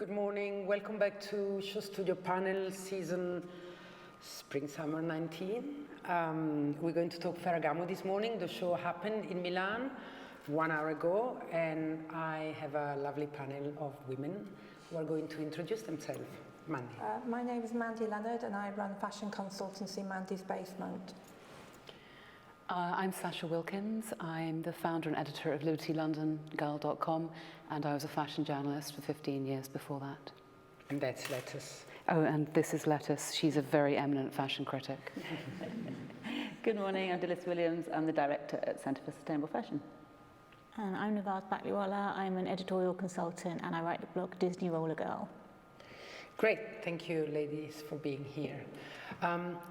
Good morning. Welcome back to SHOWstudio panel season Spring-Summer 19. We're going to talk Ferragamo this morning. The show happened in Milan 1 hour ago, and I have a lovely panel of women who are going to introduce themselves. Mandi. My name is Mandi Lennard, and I run fashion consultancy Mandi's Basement. I'm Sasha Wilkins. I'm the founder and editor of LibertyLondonGirl.com, and I was a fashion journalist for 15 years before that. And that's Lettuce. Oh, and this is Lettuce. She's a very eminent fashion critic. Good morning, I'm Dilys Williams. I'm the director at Centre for Sustainable Fashion. And I'm Navaz Batliwalla. I'm an editorial consultant and I write the blog Disney Roller Girl. Great, thank you ladies for being here.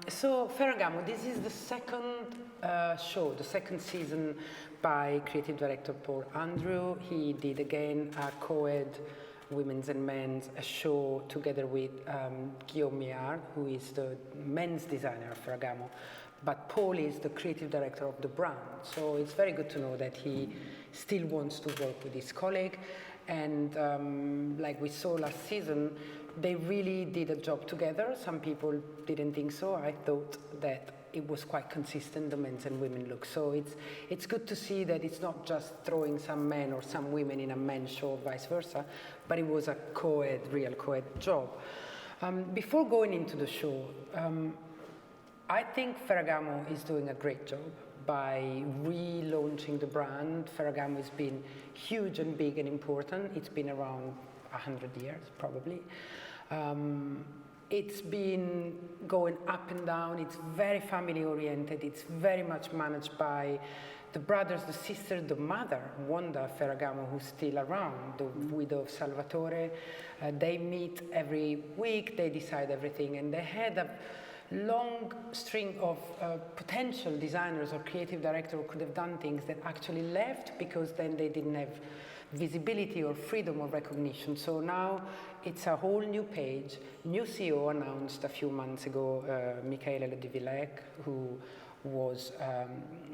So Ferragamo, this is the second show, the second season by creative director Paul Andrew. He did again a co-ed women's and men's show together with Guillaume Miard, who is the men's designer of Ferragamo. But Paul is the creative director of the brand. So it's very good to know that he still wants to work with his colleague. And like we saw last season, they really did a job together. Some people didn't think so. I thought that it was quite consistent, the men's and women look. So it's good to see that it's not just throwing some men or some women in a men's show or vice versa, but it was a co-ed, real co-ed job. Before going into the show, I think Ferragamo is doing a great job by relaunching the brand. Ferragamo has been huge and big and important. It's been around 100 years, probably. It's been going up and down. It's very family-oriented. It's very much managed by the brothers, the sisters, the mother, Wanda Ferragamo, who's still around, the widow of Salvatore. They meet every week. They decide everything. And they had a long string of potential designers or creative directors who could have done things that actually left because then they didn't have visibility or freedom or recognition. So now it's a whole new page. New CEO announced a few months ago, Michaela de Villec, who was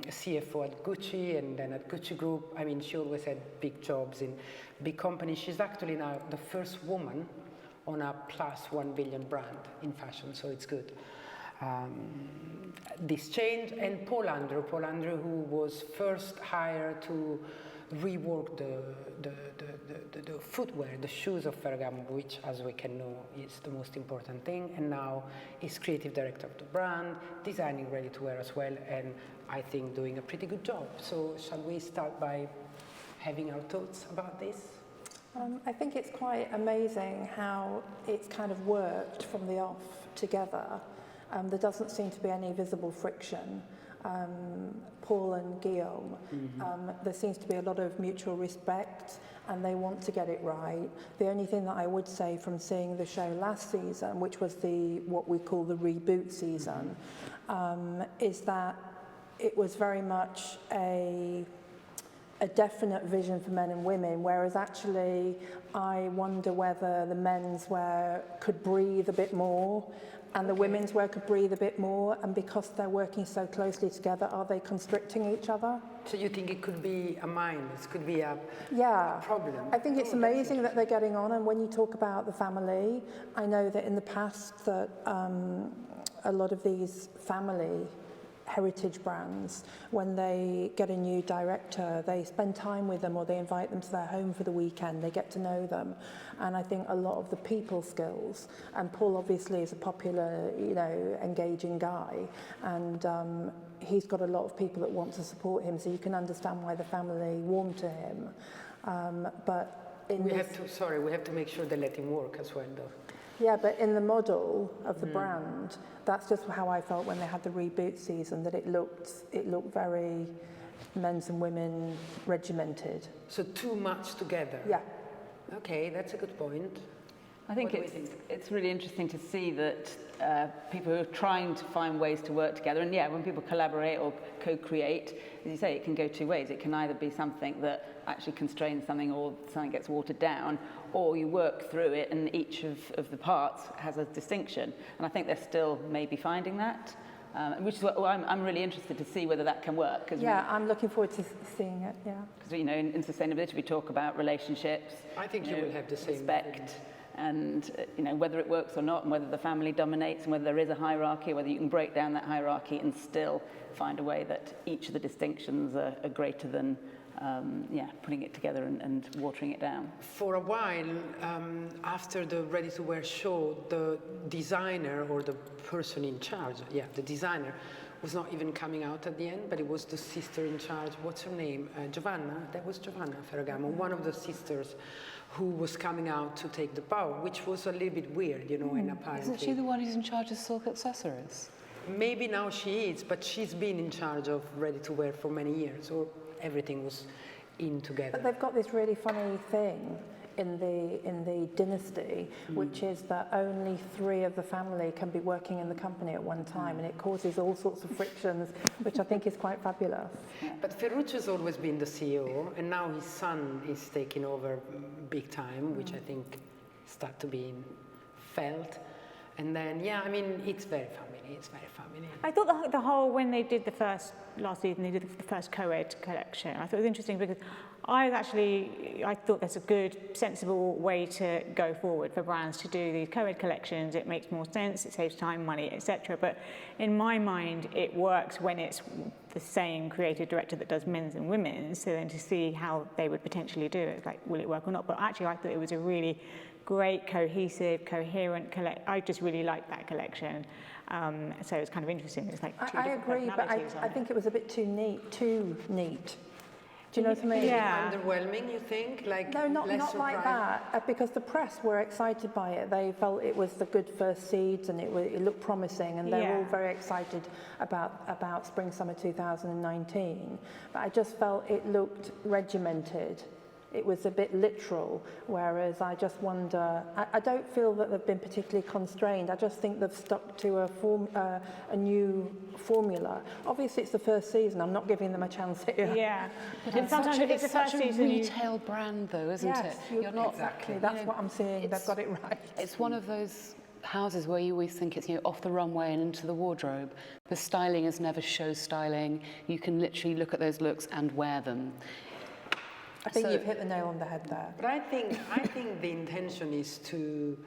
CFO at Gucci and then at Gucci Group. I mean, she always had big jobs in big companies. She's actually now the first woman on a plus 1 billion brand in fashion, so it's good. This change, and Paul Andrew, who was first hired to rework the footwear, the shoes of Ferragamo, which, as we can know, is the most important thing, and now is creative director of the brand, designing ready-to-wear as well, and I think doing a pretty good job. So shall we start by having our thoughts about this? I think it's quite amazing how it's kind of worked from the off together. There doesn't seem to be any visible friction. Paul and Guillaume, there seems to be a lot of mutual respect and they want to get it right. The only thing that I would say from seeing the show last season, which was what we call the reboot season, is that it was very much a definite vision for men and women, whereas actually I wonder whether the menswear could breathe a bit more and the women's wear could breathe a bit more, and because they're working so closely together, are they constricting each other? So you think it could be a minus, could be a problem? I think it's amazing that they're getting on, and when you talk about the family, I know that in the past that a lot of these family heritage brands, when they get a new director, they spend time with them or they invite them to their home for the weekend, they get to know them. And I think a lot of the people skills, and Paul obviously is a popular, engaging guy, and he's got a lot of people that want to support him, so you can understand why the family warm to him. We have to make sure they let him work as well, though. Yeah, but in the model of the brand, that's just how I felt when they had the reboot season, that it looked very men's and women regimented. So too much together? Yeah. Okay, that's a good point. I think it's really interesting to see that people who are trying to find ways to work together, and when people collaborate or co-create, as you say, it can go two ways. It can either be something that actually constrains something or something gets watered down, or you work through it and each of the parts has a distinction. And I think they're still maybe finding that, which is what I'm really interested to see whether that can work. I'm looking forward to seeing it, Because, in sustainability we talk about relationships. I think you will have the same respect. and whether it works or not, and whether the family dominates, and whether there is a hierarchy, whether you can break down that hierarchy and still find a way that each of the distinctions are greater than putting it together and watering it down. For a while, after the ready-to-wear show, the designer or the person in charge, the designer, was not even coming out at the end, but it was the sister in charge. What's her name? Giovanna. That was Giovanna Ferragamo, one of the sisters who was coming out to take the power, which was a little bit weird, and apparently. Isn't she the one who's in charge of silk accessories? Maybe now she is, but she's been in charge of ready-to-wear for many years, or everything was in together. But they've got this really funny thing in the dynasty, which is that only 3 of the family can be working in the company at one time, and it causes all sorts of frictions, which I think is quite fabulous. But Ferrucci's always been the CEO, and now his son is taking over big time, which I think start to be felt. And then, it's very family. It's very family. I thought the whole, when they did last season, they did the first co-ed collection. I thought it was interesting because I thought that's a good, sensible way to go forward for brands to do these co-ed collections. It makes more sense, it saves time, money, etc. But in my mind, it works when it's the same creative director that does men's and women's. So then to see how they would potentially do it, like, will it work or not? But actually, I thought it was a really great, cohesive, coherent I just really liked that collection. So it's kind of interesting. It's like I agree, but I think it was a bit too neat. Do you know what I mean? Yeah. Underwhelming, you think? No, not like that. Because the press were excited by it. They felt it was the good first seeds, and it looked promising, and they were all very excited about spring summer 2019. But I just felt it looked regimented. It was a bit literal, whereas I just wonder, I don't feel that they've been particularly constrained. I just think they've stuck to a new formula. Obviously, it's the first season. I'm not giving them a chance here. Yeah. But sometimes if it's the first season, retail brand, though, isn't it? You're not exactly. That's what I'm seeing. They've got it right. It's one of those houses where you always think it's off the runway and into the wardrobe. The styling is never show styling. You can literally look at those looks and wear them. I think you've hit the nail on the head there. But I think the intention is to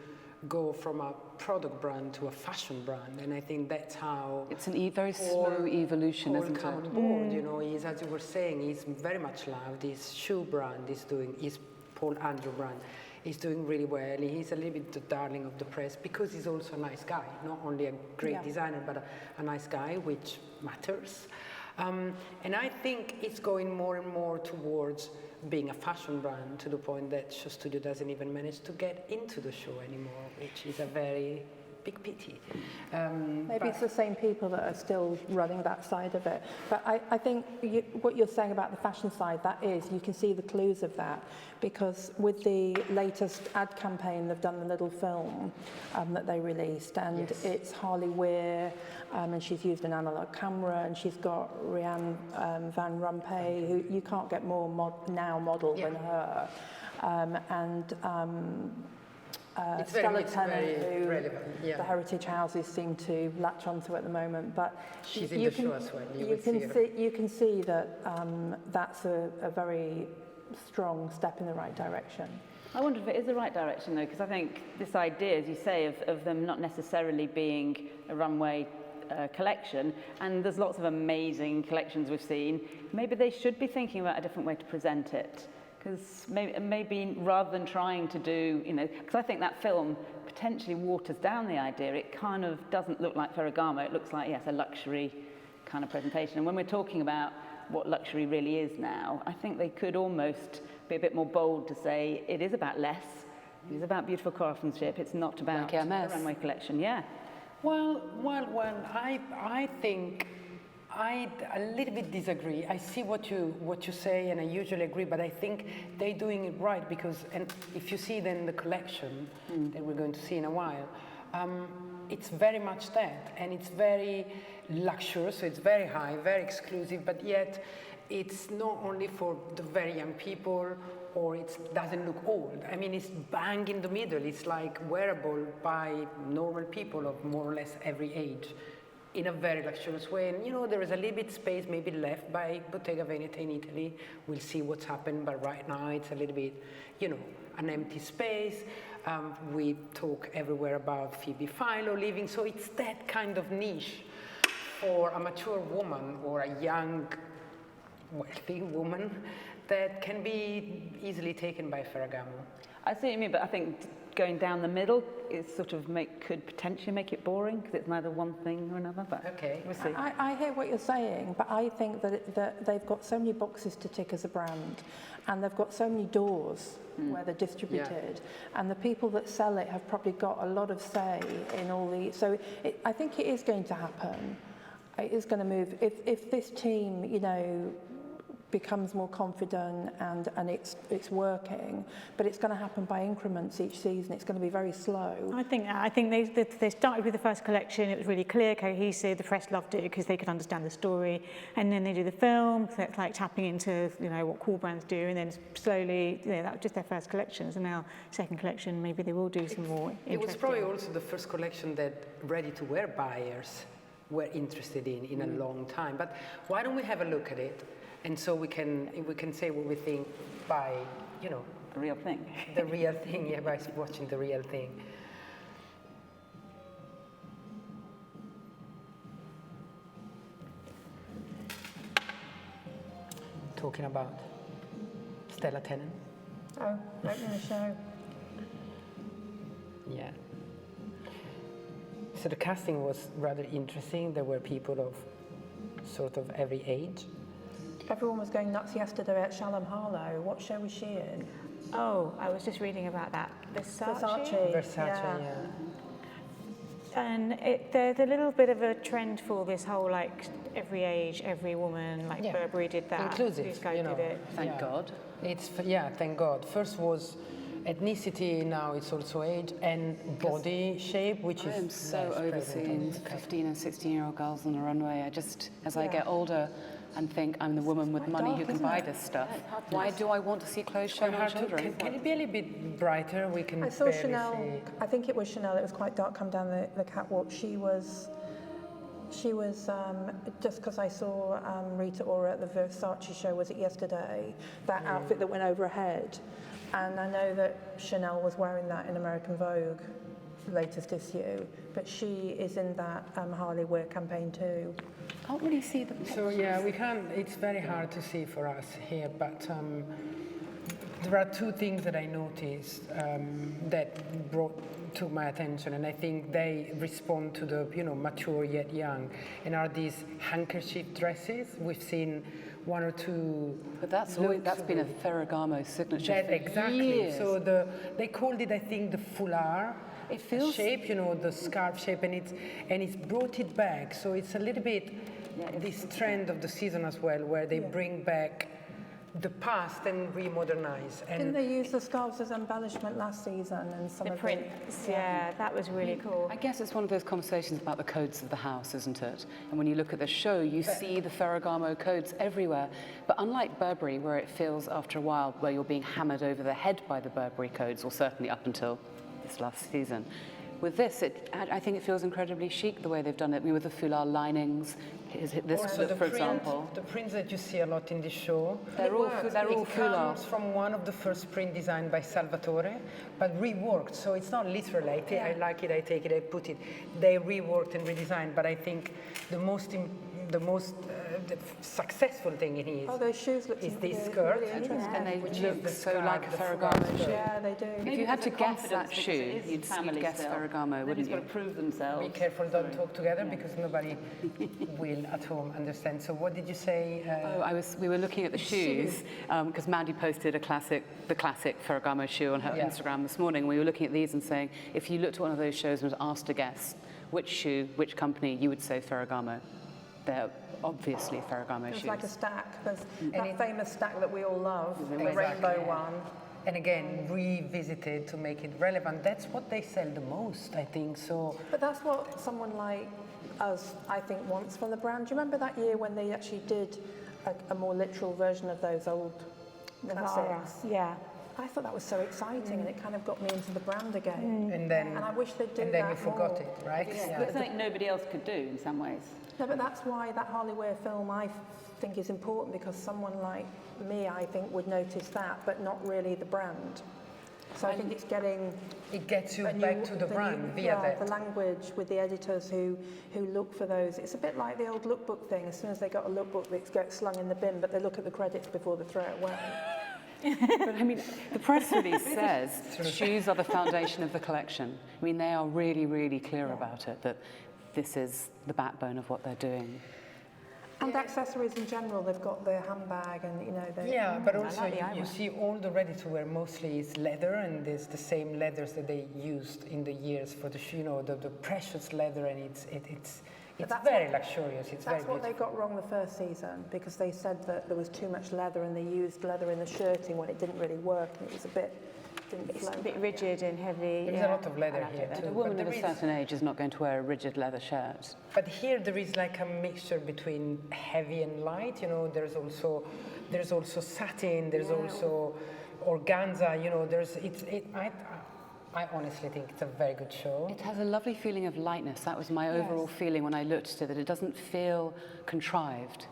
go from a product brand to a fashion brand, and I think that's how it's a very slow evolution, isn't it? On board, he's, as you were saying, he's very much loved. His shoe brand his Paul Andrew brand is doing really well. He's a little bit the darling of the press because he's also a nice guy, not only a great designer, but a nice guy, which matters. And I think it's going more and more towards being a fashion brand, to the point that SHOWstudio doesn't even manage to get into the show anymore, which is a very big pity. Maybe it's the same people that are still running that side of it. But I think what you're saying about the fashion side, that is, you can see the clues of that, because with the latest ad campaign, they've done the little film that they released, and it's Harley Weir, and she's used an analog camera, and she's got Rianne Van Rompuy, who you can't get more model than her. Stella Tennant, who relevant, the heritage houses seem to latch onto at the moment. But she's in the show as well. You can see that that's a very strong step in the right direction. I wonder if it is the right direction, though, because I think this idea, as you say, of them not necessarily being a runway collection, and there's lots of amazing collections we've seen, maybe they should be thinking about a different way to present it. Because maybe rather than trying to do, because I think that film potentially waters down the idea. It kind of doesn't look like Ferragamo. It looks like, yes, a luxury kind of presentation. And when we're talking about what luxury really is now, I think they could almost be a bit more bold to say it is about less. It is about beautiful craftsmanship. It's not about a runway collection. Yeah. Well, I think I a little bit disagree. I see what you say, and I usually agree, but I think they're doing it right, because, and if you see then the collection that we're going to see in a while, it's very much that, and it's very luxurious, so it's very high, very exclusive, but yet it's not only for the very young people, or it doesn't look old. I mean, it's bang in the middle. It's like wearable by normal people of more or less every age, in a very luxurious way. And there is a little bit space maybe left by Bottega Veneta in Italy. We'll see what's happened, but right now it's a little bit, an empty space. We talk everywhere about Phoebe Philo leaving, so it's that kind of niche for a mature woman or a young, wealthy woman that can be easily taken by Ferragamo. I see what you mean, but I think going down the middle is sort of could potentially make it boring because it's neither one thing or another. But Okay. we'll see. I hear what you're saying, but I think that they've got so many boxes to tick as a brand, and they've got so many doors where they're distributed, and the people that sell it have probably got a lot of say in all the. So I think it is going to happen. It is going to move. If this team, you know, becomes more confident and it's working, but it's going to happen by increments each season. It's going to be very slow. I think they started with the first collection. It was really clear, cohesive. The press loved it because they could understand the story, and then they do the film. So it's like tapping into, you know, what cool brands do, and then slowly, you know, that was just their first collection. So now second collection, maybe they will do some more. It was probably also the first collection that ready-to-wear buyers were interested in a long time. But why don't we have a look at it? And so we can say what we think by, you know, The real thing. the real thing, yeah, by watching the real thing. Talking about Stella Tennant. Oh, opening the show. Yeah. So the casting was rather interesting. There were people of sort of every age. Everyone was going nuts yesterday at Shalom Harlow. What show was she in? Oh, I was just reading about that. Versace. Versace, yeah. And there's a little bit of a trend for this whole, like, every age, every woman, like Yeah. Burberry did that. Inclusive, These guys you know. did it. Thank Yeah. God. Thank God. First was ethnicity, now it's also age, and body shape, which I is am so less present overseeing on the cover. 15 and 16-year-old girls on the runway. I just, as I get older and think I'm the woman with money who can buy this stuff, why do I want to see clothes shown on Hard to- children? Can it be a little bit brighter? We can I saw barely Chanel, see. I think it was Chanel, it was quite dark, come down the catwalk. She was just because I saw Rita Ora at the Versace show, was it yesterday, that outfit that went over her head. And I know that Chanel was wearing that in American Vogue, latest issue, but she is in that Harley Wear campaign too. Can't really see the So yeah, we can't. It's very hard to see for us here, but there are two things that I noticed that took my attention, and I think they respond to the mature yet young, and are these handkerchief dresses. We've seen one or two. But that's been a Ferragamo signature That for exactly. years. So they called it, I think, the foulard. It feels shape, the scarf shape, and it's brought it back. So it's a little bit this trend of the season as well, where they bring back the past and remodernize. Didn't And they use the scarves as embellishment last season and some The of prints, yeah, that was really cool. I guess it's one of those conversations about the codes of the house, isn't it? And when you look at the show, you see the Ferragamo codes everywhere. But unlike Burberry, where it feels after a while where you're being hammered over the head by the Burberry codes, or certainly up until this last season, with this, I think it feels incredibly chic the way they've done it. With the foulard linings, this, also the for example. the prints that you see a lot in this show, They're all it foulard. comes from one of the first print designed by Salvatore, but reworked. So it's not literally, I like it, I take it, I put it. They reworked and redesigned, but I think the most the successful thing in here those shoes look is this really skirt, interesting. And they which is look the so scarf, like a the Ferragamo foulard shoe. skirt. Yeah, they do. If you had to guess confidence that because shoe, it is you'd family guess still. Ferragamo, Nobody's wouldn't got you? to prove themselves. Be careful, don't talk together because nobody will at home understand. So what did you say? We were looking at the shoes because Mandi posted the classic Ferragamo shoe on her Instagram this morning. We were looking at these and saying, if you looked at one of those shows and was asked to guess which shoe, which company, you would say Ferragamo. They're obviously Ferragamo It's shoes. like a stack. There's that famous stack that we all love, the Exactly. rainbow one. And again, revisited to make it relevant. That's what they sell the most, I think. So But that's what someone like us, I think, wants from the brand. Do you remember that year when they actually did a more literal version of those old classics? Yeah. I thought that was so exciting, and it kind of got me into the brand again. and then And I wish they'd do and then that you forgot more. it, right? Yeah. It's something nobody else could do in some ways. No, but that's why that Harley Wear film I think is important, because someone like me, I think, would notice that, but not really the brand. So I think it's getting... It gets you a new- back to the brand via that. the language with the editors who look for those. It's a bit like the old lookbook thing. As soon as they got a lookbook, it gets slung in the bin, but they look at the credits before they throw it away. But I mean, the press release says shoes are the foundation of the collection. I mean, they are really, really clear about it, that this is the backbone of what they're doing. And accessories in general, they've got the handbag and, you know, the... Yeah, but also like the you see all the ready-to-wear mostly is leather, and there's the same leathers that they used in the years for the shoe, you know, the precious leather, and it's that's very luxurious. It's very That's what beautiful. they got wrong the first season, because they said that there was too much leather and they used leather in the shirting when it didn't really work, and it was didn't It's flow. a bit rigid and heavy. There is a lot of leather here A too. woman but of a there is- certain age is not going to wear a rigid leather shirt. But here there is like a mixture between heavy and light. You know, there's also satin. There's also organza. You know, I honestly think it's a very good show. It has a lovely feeling of lightness. That was my overall feeling when I looked at it. That it doesn't feel contrived.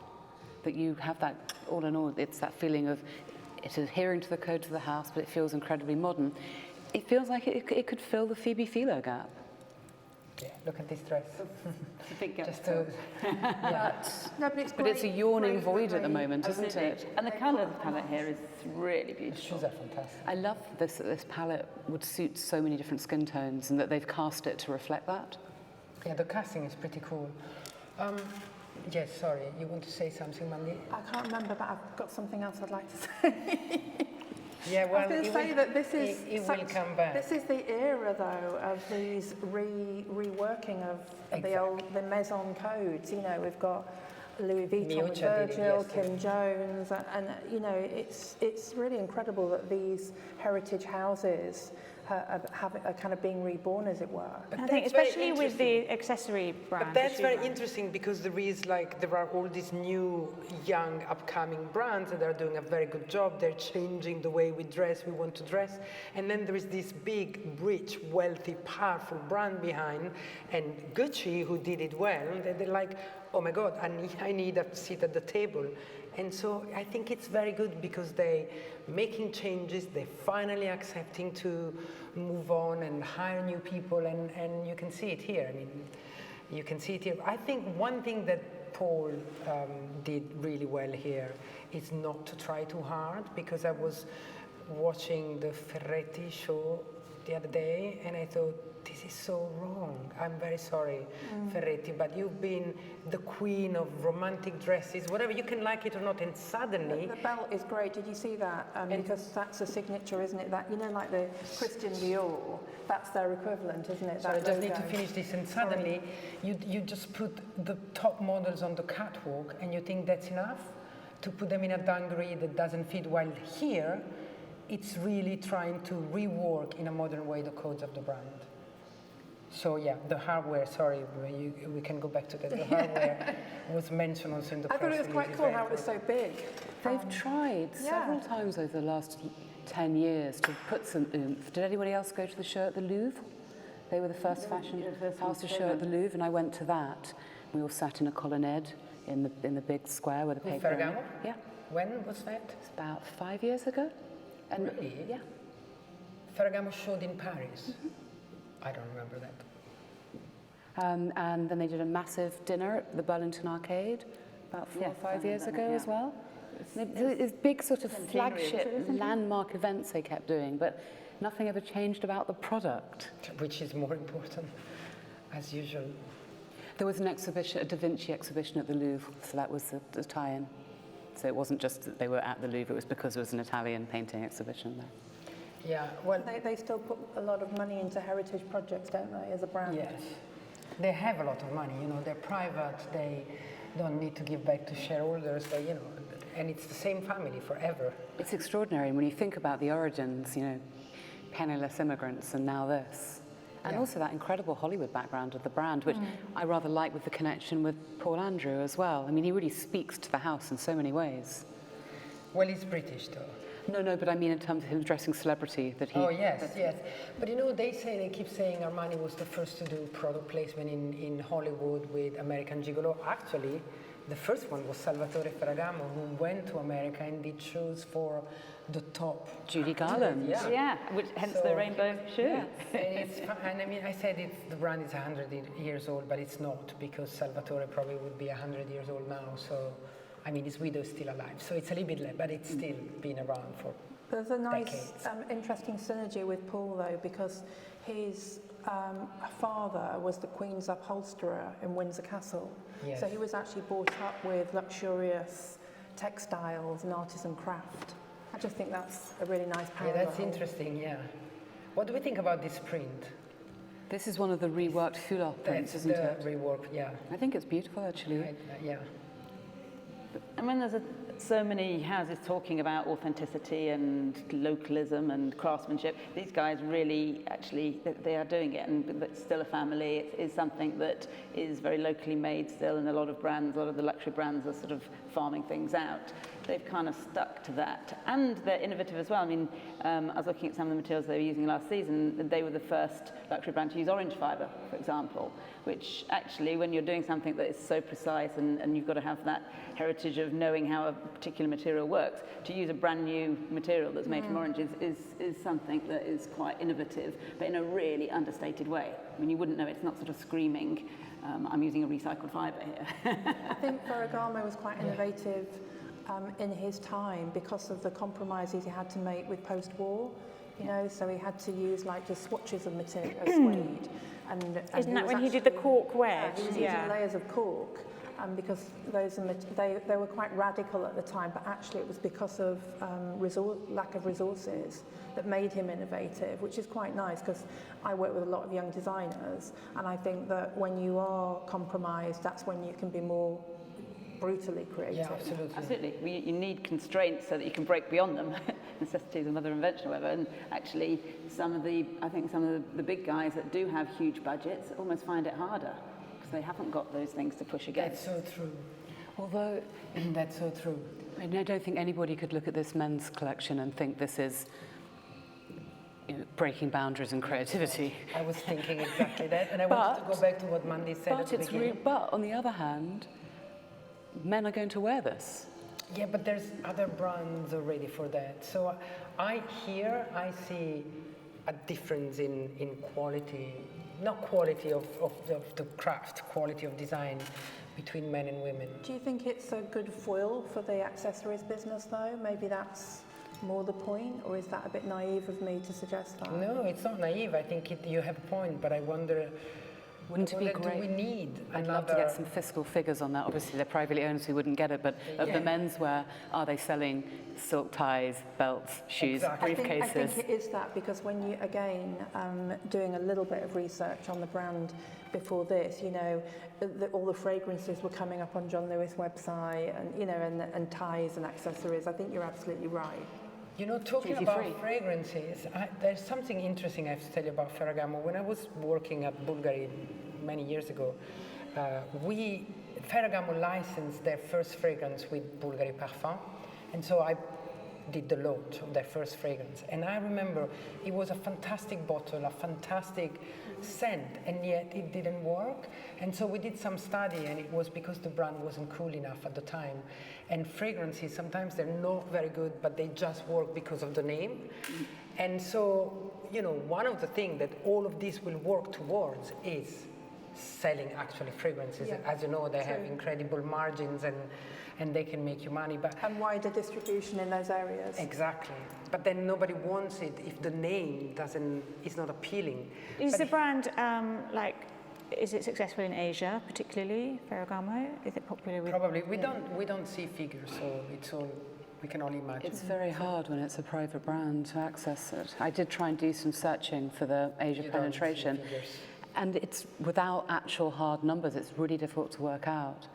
That you have that, all in all, it's that feeling of it's adhering to the codes of the house, but it feels incredibly modern. It feels like it could fill the Phoebe Philo gap. Yeah, look at this dress. It's a big gap. Just to, No, but it's But it's a great- yawning great void that at the they- moment, isn't it? And the colour palette here is really the beautiful. shoes are fantastic. I love this, that this palette would suit so many different skin tones and that they've cast it to reflect that. Yeah, the casting is pretty cool. Yes, sorry, you want to say something, Mandi? I can't remember, but I've got something else I'd like to say. Yeah, well, I was going to say that this is... it will come back. This is the era, though, of these reworking of the Maison codes. You know, we've got Louis Vuitton with Miuccia did it Virgil, yesterday. Kim Jones, and you know, it's really incredible that these heritage houses are kind of being reborn, as it were. But I think that's very especially with interesting. the accessory brand. But the that's shoe very brand. interesting because there are all these new, young, upcoming brands that are doing a very good job. They're changing the way we dress, we want to dress. And then there is this big, rich, wealthy, powerful brand behind. And Gucci, who did it well, they're like, oh my God, I need a seat at the table. And so I think it's very good because they're making changes, they're finally accepting to move on and hire new people, and you can see it here. I mean, you can see it here. I think one thing that Paul did really well here is not to try too hard, because I was watching the Ferretti show the other day and I thought, this is so wrong. I'm very sorry, Ferretti, but you've been the queen of romantic dresses, whatever, you can like it or not, and suddenly... The belt is great. Did you see that? Because that's a signature, isn't it? That, you know, like the Christian Dior, that's their equivalent, isn't it? So I That just need to logo. finish this, and suddenly you just put the top models on the catwalk and you think that's enough to put them in a dungaree that doesn't fit, while here it's really trying to rework in a modern way the codes of the brand. So yeah, the hardware, sorry, we can go back to that. The hardware was mentioned also in the I press thought it was quite release. cool how it was so big. They've tried several times over the last 10 years to put some oomph. Did anybody else go to the show at the Louvre? They were the first fashion house to show at the Louvre, and I went to that. We all sat in a colonnade in the big square with a paper. Ferragamo? Yeah, When was that? it's about 5 years ago. And Really? yeah. Ferragamo showed in Paris. I don't remember that. And then they did a massive dinner at the Burlington Arcade about 4 or 5 years ago as well. It's big sort of flagship landmark events they kept doing, but nothing ever changed about the product. Which is more important, as usual. There was an exhibition, a Da Vinci exhibition at the Louvre, so that was the tie-in. So it wasn't just that they were at the Louvre, it was because there was an Italian painting exhibition there. Yeah, well, They still put a lot of money into heritage projects, don't they, as a brand? yes. They have a lot of money, you know, they're private, they don't need to give back to shareholders, they, you know, and it's the same family forever. It's extraordinary when you think about the origins, you know, penniless immigrants and now this. And Yeah. also that incredible Hollywood background of the brand, which I rather like with the connection with Paul Andrew as well. I mean, he really speaks to the house in so many ways. Well, he's British though. No, but I mean in terms of him dressing celebrity, that he... Oh, yes. But you know, they keep saying Armani was the first to do product placement in Hollywood with American Gigolo. Actually, the first one was Salvatore Ferragamo, who went to America and did shows for the top. Judy Garland. Yeah, which hence the rainbow shoe. Yeah. And I mean, I said the brand is 100 years old, but it's not, because Salvatore probably would be 100 years old now. So, I mean, his widow is still alive. So it's a little bit less, but it's still been around for There's a nice, decades. interesting synergy with Paul, though, because his father was the Queen's upholsterer in Windsor Castle. Yes. So he was actually brought up with luxurious textiles and artisan craft. I just think that's a really nice Yeah, parallel. that's interesting, yeah. What do we think about this print? This is one of the reworked foulard prints, That's isn't the it? rework, yeah. I think it's beautiful, actually. Yeah. And when there's so many houses talking about authenticity and localism and craftsmanship, these guys really, actually, they are doing it, and it's still a family. It is something that is very locally made still, and a lot of the luxury brands are sort of farming things out. They've kind of stuck to that, and they're innovative as well. I mean, I was looking at some of the materials they were using last season. They were the first luxury brand to use orange fibre, for example, which actually, when you're doing something that is so precise and you've got to have that heritage of knowing how a particular material works, to use a brand new material that's made from oranges is something that is quite innovative, but in a really understated way. I mean, you wouldn't know, it's not sort of screaming, I'm using a recycled fibre here. I think Ferragamo was quite innovative in his time because of the compromises he had to make with post-war. You know, so he had to use like just swatches of material, suede. And Isn't that when he did the cork wedge? Yeah, he was using layers of cork. Because those they were quite radical at the time, but actually it was because of lack of resources that made him innovative, which is quite nice because I work with a lot of young designers, and I think that when you are compromised, that's when you can be more brutally creative. Yeah, absolutely. Absolutely. You need constraints so that you can break beyond them. Necessity is a mother of invention, or whatever. And actually, I think some of the big guys that do have huge budgets almost find it harder because they haven't got those things to push against. That's so true. Although, That's so true. I don't think anybody could look at this men's collection and think this is breaking boundaries and creativity. I was thinking exactly that, and I wanted to go back to what Mandi said at the beginning. But on the other hand, men are going to wear this. Yeah, but there's other brands already for that. So I see a difference in quality, not quality of the craft, quality of design between men and women. Do you think it's a good foil for the accessories business, though? Maybe that's more the point, or is that a bit naive of me to suggest that? No, it's not naive. I think you have a point, but I wonder. Wouldn't it be Do great? we need I'd love to get some fiscal figures on that. Obviously, they're privately owned, so we wouldn't get it. But of the menswear, are they selling silk ties, belts, shoes, Exactly. briefcases? I think it is that, because when you, again, doing a little bit of research on the brand before this, you know, all the fragrances were coming up on John Lewis' website, and you know, and ties and accessories. I think you're absolutely right. You know, talking about fragrances, there's something interesting I have to tell you about Ferragamo. When I was working at Bulgari many years ago, Ferragamo licensed their first fragrance with Bulgari Parfum, and so I did the launch of their first fragrance. And I remember it was a fantastic bottle, a fantastic scent, and yet it didn't work. And so we did some study, and it was because the brand wasn't cool enough at the time. And fragrances, sometimes they're not very good, but they just work because of the name. And so, you know, one of the things that all of this will work towards is selling actually fragrances. Yeah. As you know, they have incredible margins, and they can make you money. But And wider distribution in those areas. exactly. But then nobody wants it if the name is not appealing. Is But the brand is it successful in Asia, particularly Ferragamo? Is it popular with? Probably we don't see figures, so it's all we can only imagine. It's very hard when it's a private brand to access it. I did try and do some searching for the Asia You don't see penetration, figures. and it's without actual hard numbers. It's really difficult to work out.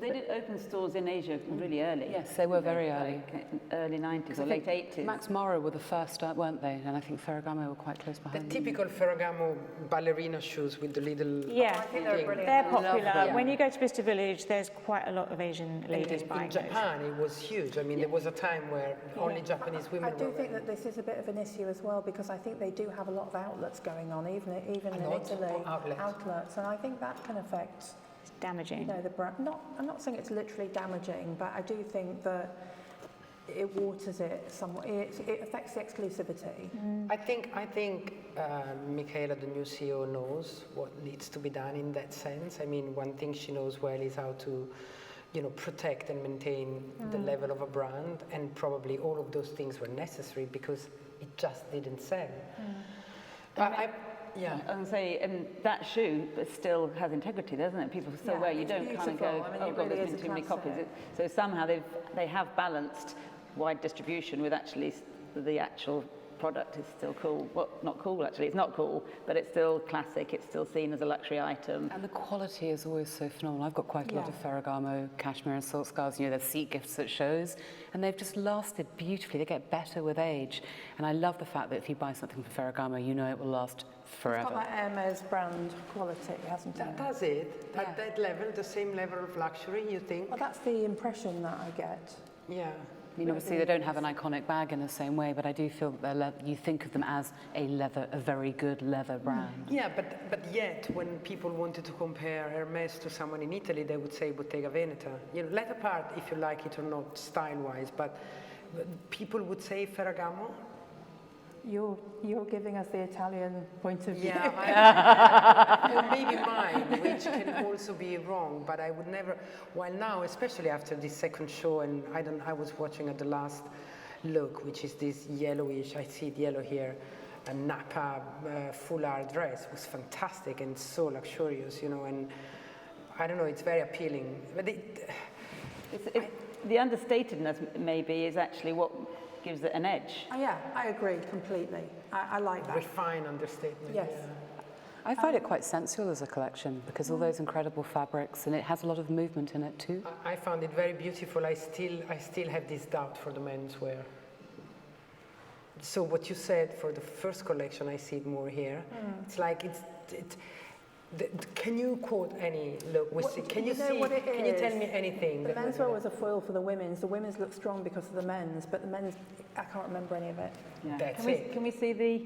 They did open stores in Asia really early. Yes, they were very early. Like early 90s or late 80s. Max Mara were the first, weren't they? And I think Ferragamo were quite close The behind them. typical Ferragamo ballerina shoes with the little Yeah, I think they're brilliant. they're I love popular. them. When you go to Bristol Village, there's quite a lot of Asian ladies in buying those. Japan, it was huge. I mean, there was a time where only Japanese women I do were think wearing that this is a bit of an issue as well, because I think they do have a lot of outlets going on, even A in lot Italy. of outlets. And I think that can affect, It's damaging. you know, the brand. I'm not saying it's literally damaging, but I do think that it waters it somewhat. It affects the exclusivity. I think Michaela, the new CEO, knows what needs to be done in that sense. I mean, one thing she knows well is how to, protect and maintain the level of a brand, and probably all of those things were necessary because it just didn't sell. I was going to say, that shoe still has integrity, doesn't it? People still wear. You it's don't kind of beautiful. go, I mean, oh it God, really there's is been a too many copies. classic. So somehow they have balanced wide distribution with actually the actual product is still cool. Well, not cool actually. It's not cool, but it's still classic. It's still seen as a luxury item. And the quality is always so phenomenal. I've got quite a lot of Ferragamo cashmere and silk scarves. They're seat gifts at shows, and they've just lasted beautifully. They get better with age. And I love the fact that if you buy something from Ferragamo, you know it will last forever. It's got that Hermes brand quality, hasn't it? Does it? At that level, the same level of luxury, you think? Well, that's the impression that I get. Yeah. I mean, obviously they don't have an iconic bag in the same way, but I do feel that you think of them as a very good leather brand. Yeah, but yet, when people wanted to compare Hermes to someone in Italy, they would say Bottega Veneta. Let apart if you like it or not style-wise, but people would say Ferragamo. You're giving us the Italian point of view. Yeah, or maybe mine, which can also be wrong, but I would never, while now, especially after this second show, and I was watching at the last look, which is this yellowish, I see it yellow here, a Napa foulard dress, was fantastic and so luxurious, and I don't know, it's very appealing. But The understatedness maybe is actually what gives it an edge. Yeah, I agree completely. I like that. Refine understatement. Yes. Yeah. I find it quite sensual as a collection because all those incredible fabrics, and it has a lot of movement in it too. I found it very beautiful. I still have this doubt for the menswear. So what you said for the first collection, I see it more here. It's like can you quote any look? Can you tell me anything? The menswear was a foil for the women's. The women's look strong because of the men's, but the men's, I can't remember any of it. Yeah. That's Can we see the?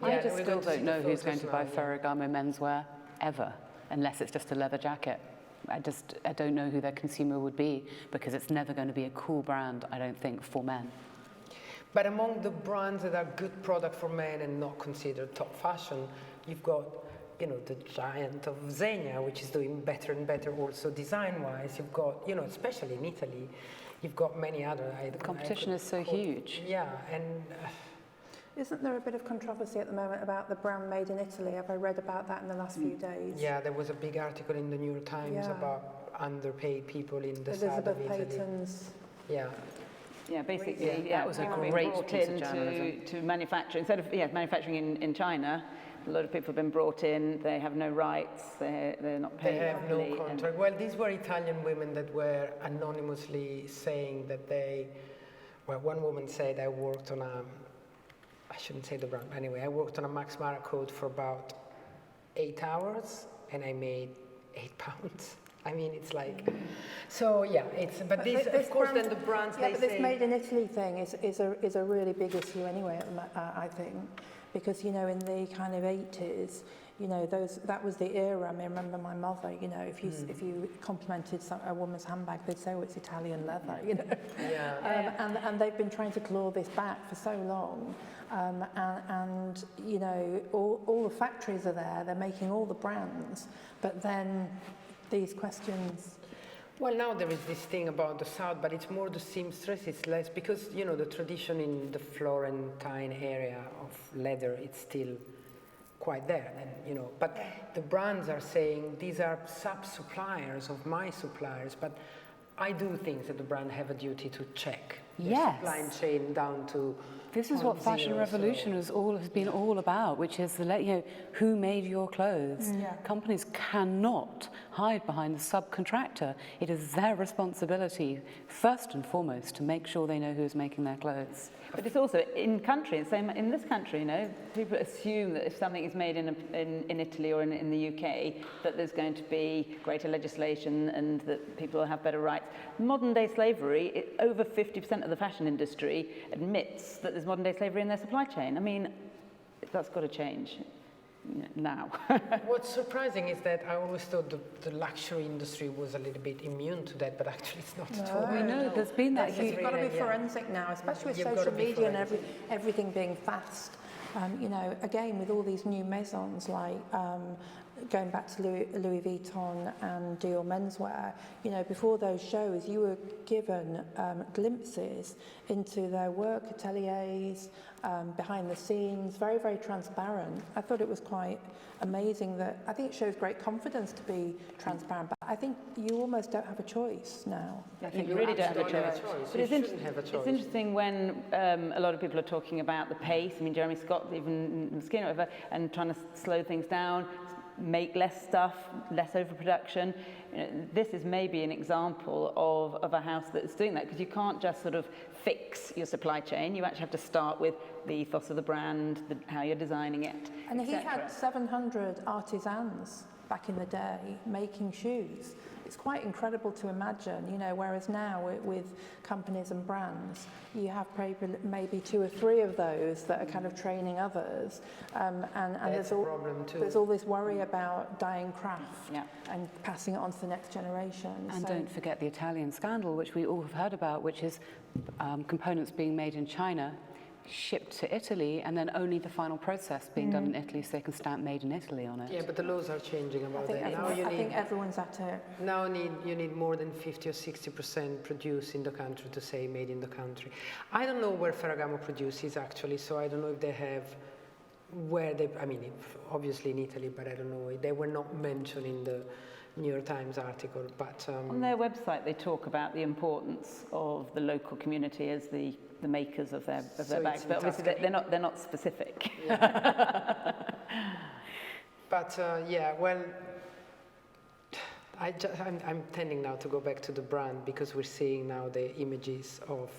I Yeah, just we're still going to see don't the know who's photos going to now, buy yeah. Ferragamo menswear ever, unless it's just a leather jacket. I don't know who their consumer would be because it's never going to be a cool brand, I don't think, for men. But among the brands that are good product for men and not considered top fashion, you've got, the giant of Zegna, which is doing better and better also design-wise. You've got, especially in Italy, you've got many other. The competition is so huge. Yeah, and Isn't there a bit of controversy at the moment about the brand made in Italy? Have I read about that in the last few days? yeah, there was a big article in the New York Times Yeah. about underpaid people in the south Elizabeth of Italy. Payton's. Yeah. Yeah, basically, that was a people great being brought piece of in journalism. to manufacture. Instead of manufacturing in China, a lot of people have been brought in. They have no rights. They're not They paid have no properly, and- contract. Well, these were Italian women that were anonymously saying that one woman said, I worked on I shouldn't say the brand, but anyway, I worked on a Max Mara coat for about 8 hours and I made £8. I mean, it's like, so yeah, but this, of course, then the brands, Yeah, they but say. this made in Italy thing is a really big issue anyway, I think, because, in the kind of 80s, that was the era. I mean, I remember my mother, if you complimented a woman's handbag, they'd say, oh, it's Italian leather, Yeah. And they've been trying to claw this back for so long. And all the factories are there, they're making all the brands, but then these questions. Well, now there is this thing about the South, but it's more the seamstress, it's less, because, the tradition in the Florentine area of leather, it's still quite there, and, but the brands are saying these are sub-suppliers of my suppliers, but I do think that the brand have a duty to check the Yes. supply chain down to This is what point Fashion zero, Revolution has been all about, which is who made your clothes. Yeah. Companies cannot hide behind the subcontractor. It is their responsibility, first and foremost, to make sure they know who's making their clothes. But it's also in country, same in this country, people assume that if something is made in Italy or in the UK, that there's going to be greater legislation and that people will have better rights. Modern day slavery, over 50% of the fashion industry admits that there's modern day slavery in their supply chain. I mean, that's got to change now. What's surprising is that I always thought the luxury industry was a little bit immune to that, but actually it's not at all. We know there's been that You've huge... got to be forensic now, especially with You've got social to be media and forensic. everything being fast. Again, with all these new maisons like going back to Louis Vuitton and Dior Menswear, before those shows, you were given glimpses into their work ateliers, behind the scenes, very, very transparent. I thought it was quite amazing I think it shows great confidence to be transparent, but I think you almost don't have a choice now. I think You you really don't have a absolutely choice. don't have a choice. But You it's, shouldn't have a it's choice. interesting when a lot of people are talking about the pace. I mean, Jeremy Scott, even in Skin, whatever, and trying to slow things down, make less stuff, less overproduction. This is maybe an example of a house that's doing that, because you can't just sort of fix your supply chain. You actually have to start with the ethos of the brand, how you're designing it, And he etc. had 700 artisans back in the day making shoes. It's quite incredible to imagine, whereas now with companies and brands, you have maybe 2 or 3 of those that are kind of training others. And That's a problem too. there's all this worry about dying craft Yeah. and passing it on to the next generation. And So- don't forget the Italian scandal, which we all have heard about, which is components being made in China, shipped to Italy, and then only the final process being done in Italy so they can stamp made in Italy on it. Yeah, but the laws are changing I about think, that. Now I think everyone's at it. you need more than 50 or 60% produced in the country to say made in the country. I don't know where Ferragamo produces actually, so I don't know if they have obviously in Italy, but I don't know. They were not mentioned in the New York Times article, but On their website, they talk about the importance of the local community as the makers of their So bags, it's but obviously Tuscany. they're not specific. But I'm tending now to go back to the brand, because we're seeing now the images of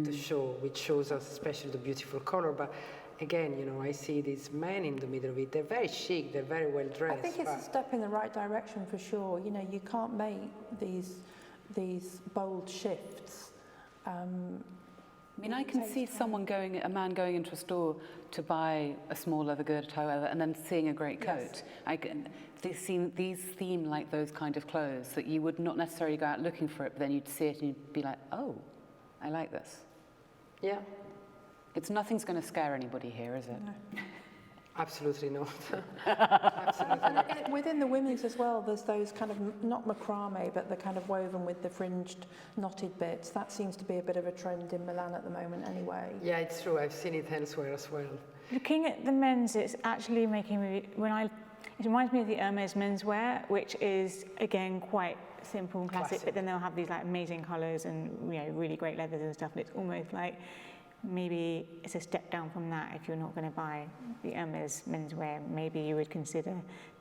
the show, which shows us especially the beautiful color. But again, I see these men in the middle of it. They're very chic. They're very well dressed. I think it's a step in the right direction for sure. You can't make these bold shifts. I mean, I can see a man going into a store to buy a small leather girdle, however, and then seeing a great coat. These seem like those kind of clothes that you would not necessarily go out looking for it, but then you'd see it and you'd be like, oh, I like this. Yeah, Nothing's going to scare anybody here, is it? No. absolutely not. And within the women's as well, there's those kind of, not macrame, but the kind of woven with the fringed knotted bits. That seems to be a bit of a trend in Milan at the moment anyway. Yeah, it's true. I've seen it elsewhere as well. Looking at the men's, it's actually making me, it reminds me of the Hermes menswear, which is again quite simple and classic, but then they'll have these like amazing colours and really great leathers and stuff. And it's almost like maybe it's a step down from that. If you're not going to buy the Hermes menswear, maybe you would consider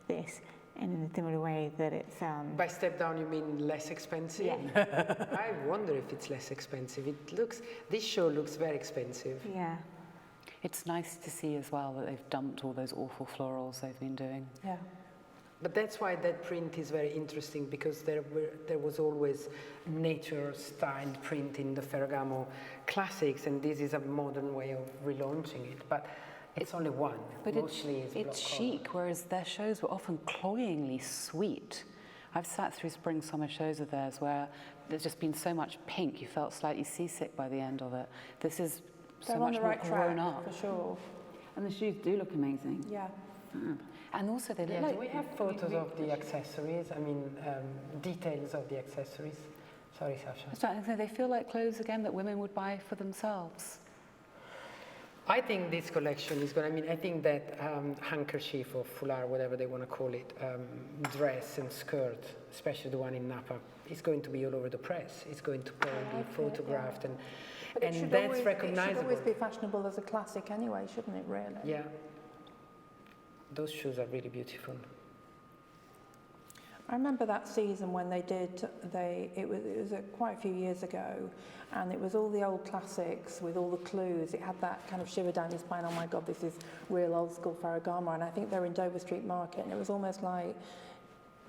this. And in a similar way that it's By step down, you mean less expensive? Yeah. I wonder if it's less expensive. This show looks very expensive. yeah. It's nice to see as well that they've dumped all those awful florals they've been doing. Yeah. But that's why that print is very interesting, because there was always nature-styled print in the Ferragamo classics, and this is a modern way of relaunching it. But it's only one. But Mostly it's block chic, whereas their shows were often cloyingly sweet. I've sat through spring-summer shows of theirs where there's just been so much pink, you felt slightly seasick by the end of it. This is so They're much on the more right grown track, up. for sure. And the shoes do look amazing. Yeah. And also they look Yeah, like... do we have photos of the accessories? I mean, details of the accessories? Sorry, Sasha. They feel like clothes again that women would buy for themselves. I think this collection is going to, I mean, I think that handkerchief or foulard, whatever they want to call it, dress and skirt, especially the one in Napa, is going to be all over the press. It's going to probably be photographed and that's recognizable. It should always be fashionable as a classic anyway, shouldn't it, really? Yeah. Those shoes are really beautiful. I remember that season when it was quite a few years ago, and it was all the old classics with all the clues. It had that kind of shiver down your spine, oh my God, this is real old school Ferragamo, and I think they're in Dover Street Market, and it was almost like,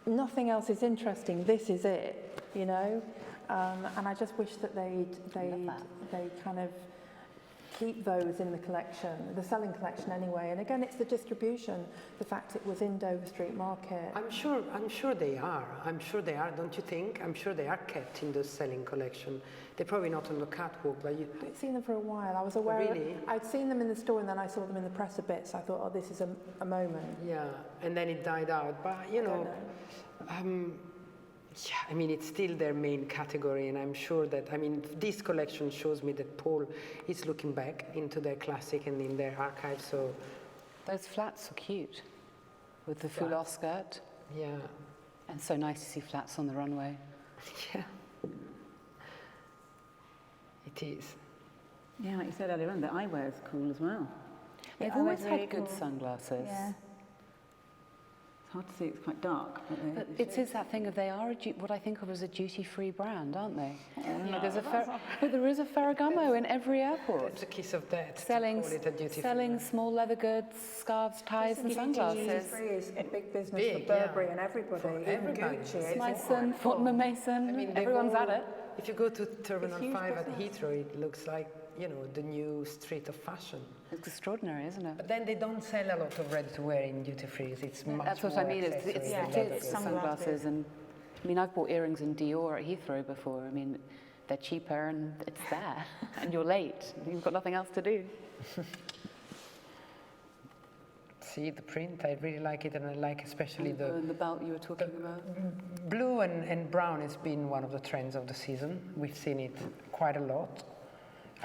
nothing else is interesting, this is it, you know? And I just wish that they kind of keep those in the collection, the selling collection anyway. And again, it's the distribution, the fact it was in Dover Street Market. I'm sure they are. I'm sure they are, don't you think? I'm sure they are kept in the selling collection. They're probably not on the catwalk, but I'd seen them for a while. I was aware. Really? I'd seen them in the store, and then I saw them in the press a bit. So I thought, oh, this is a moment. Yeah, and then it died out. But you know. Yeah, I mean, it's still their main category, and I'm sure that, I mean, this collection shows me that Paul is looking back into their classic and in their archive, so... Those flats are cute, with the foulard skirt. Yeah. And so nice to see flats on the runway. Yeah. It is. Yeah, like you said earlier on, the eyewear is cool as well. They've Yeah, always really had good cool. sunglasses. Yeah. It's hard to see, it's quite dark. But it is that thing of they are what I think of as a duty-free brand, aren't they? But there is a Ferragamo in every airport. It's a kiss of death Selling, to call it a duty-free selling brand. small leather goods, scarves, ties and sunglasses. Duty-free is a big business Big, for Burberry yeah. and everybody. For Even everybody. Gucci. It's Mason, Fortnum Mason, I mean, they've everyone's all- at it. If you go to Terminal huge 5 at business. Heathrow, it looks like, you know, the new street of fashion. It's extraordinary, isn't it? But then they don't sell a lot of ready-to-wear in duty-free. It's much That's what more I mean. It's accessories yeah, and it leather is goods. sunglasses, and I mean I've bought earrings in Dior at Heathrow before. I mean they're cheaper and it's there, and you're late. You've got nothing else to do. See the print, I really like it, and I like especially And the belt you were talking about. blue and brown has been one of the trends of the season. We've seen it quite a lot.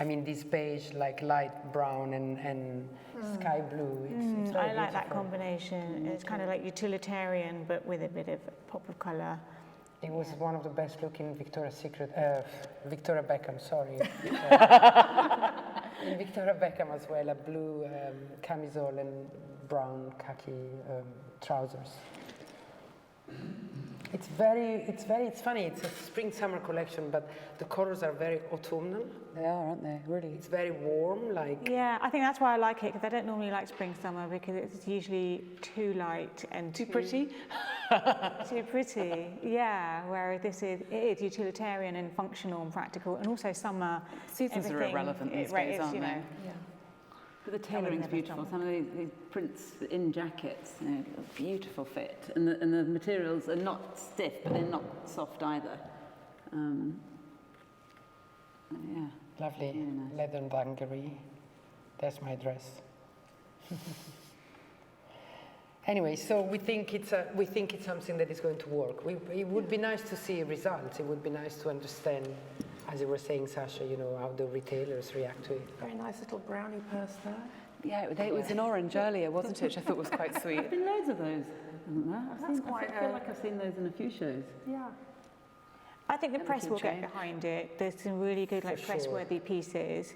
I mean, this beige, like light brown and sky blue. It's very I like that beautiful. combination. It's kind of like utilitarian, but with a bit of pop of colour. It was one of the best looking Victoria's Secret, Victoria Beckham, sorry. In Victoria Beckham as well, a blue camisole and brown khaki trousers. It's funny, it's a spring-summer collection, but the colors are very autumnal. They are, aren't they? Really. It's very warm, like... Yeah, I think that's why I like it, because I don't normally like spring summer because it's usually too light and Too pretty. Too pretty, yeah. Whereas it is utilitarian and functional and practical, and also summer. Seasons are everything, irrelevant these right, days, it's, aren't you they? know, But the tailoring's never beautiful. stop. Some of these prints in jackets, you know, beautiful fit, and the materials are not stiff, but they're not soft either. Yeah. Lovely Really nice. leather dungaree. That's my dress. Anyway, so we think it's something that is going to work. It would be nice to see results. It would be nice to understand, as you were saying, Sasha, you know, how the retailers react to it. Very nice little brownie purse there. Yeah, it was in orange earlier, wasn't it? Which I thought was quite sweet. There's been loads of those, hasn't there? I feel quite like I've seen those in a few shows. Yeah. I think the press keep will get change. behind it. There's some really good, like, For sure. press-worthy pieces.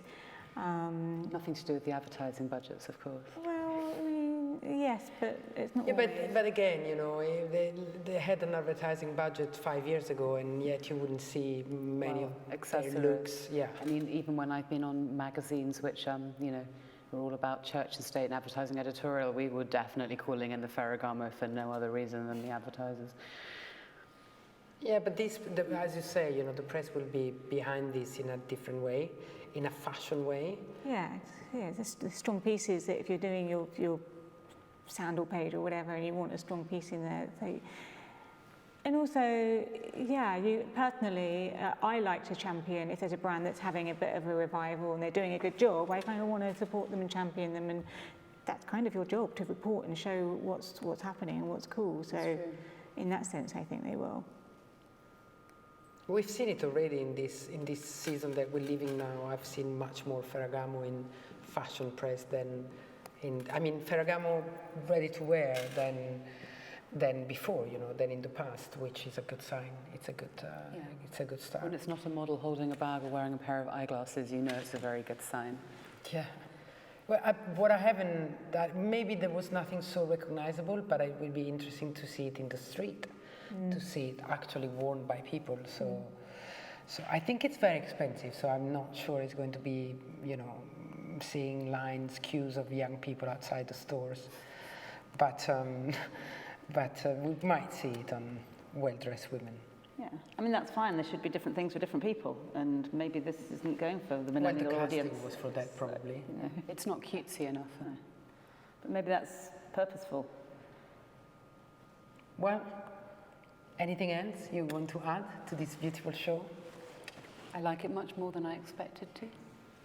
Nothing to do with the advertising budgets, of course. Well, I mean, yes, but it's not Yeah, always. but again, you know, they had an advertising budget 5 years ago, and yet you wouldn't see many of their accessories. looks. Yeah. I mean, even when I've been on magazines which, you know, were all about church and state and advertising editorial, we were definitely calling in the Ferragamo for no other reason than the advertisers. Yeah, but as you say, you know, the press will be behind this in a different way, in a fashion way. Yeah, there's strong pieces that if you're doing your sandal page or whatever, and you want a strong piece in there. So, and also, yeah, personally, I like to champion if there's a brand that's having a bit of a revival and they're doing a good job. I kind of want to support them and champion them, and that's kind of your job, to report and show what's happening and what's cool. So, in that sense, I think they will. We've seen it already in this season that we're living now. I've seen much more Ferragamo in fashion press than Ferragamo ready to wear than before, than in the past, which is a good sign. It's a good start. When it's not a model holding a bag or wearing a pair of eyeglasses, it's a very good sign. Yeah. Well, maybe there was nothing so recognizable, but it will be interesting to see it in the street, to see it actually worn by people. So I think it's very expensive. So I'm not sure it's going to be, seeing lines, queues of young people outside the stores, but we might see it on well-dressed women. Yeah, that's fine. There should be different things for different people, and maybe this isn't going for the millennial the audience. casting was for that, probably. It's not cutesy enough. No. But maybe that's purposeful. Well, anything else you want to add to this beautiful show? I like it much more than I expected to.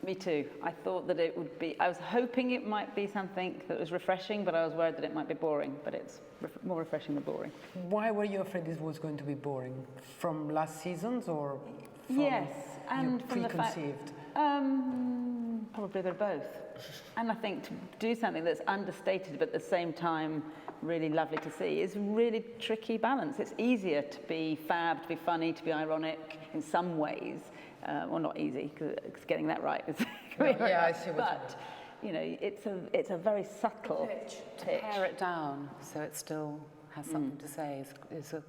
Me too. I thought that it would be, I was hoping it might be something that was refreshing, but I was worried that it might be boring, but it's more refreshing than boring. Why were you afraid this was going to be boring? From last seasons or from yes, and from preconceived? Probably a bit of both. And I think to do something that's understated but at the same time really lovely to see is a really tricky balance. It's easier to be fab, to be funny, to be ironic in some ways. Well, not easy, because getting that right is I see what but it's a very subtle pitch. Pare it down so it still has something to say is a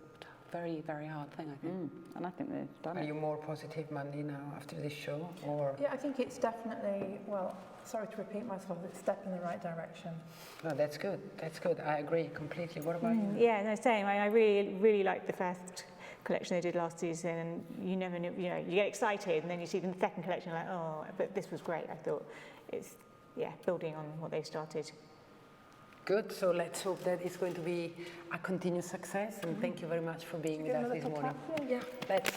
very, very hard thing, I think. And I think they've done Are it. you more positive, Mandi, now after this show? Or Yeah, I think it's definitely, sorry to repeat myself, it's a step in the right direction. no, that's good. That's good. I agree completely. What about you? Yeah, no, same. I really, really liked the first collection they did last season, and you never knew, you get excited, and then you see the second collection, like, oh, but this was great. I thought it's, building on what they started. Good. So let's hope that it's going to be a continued success, and thank you very much for being with us this morning. Yeah. Let's.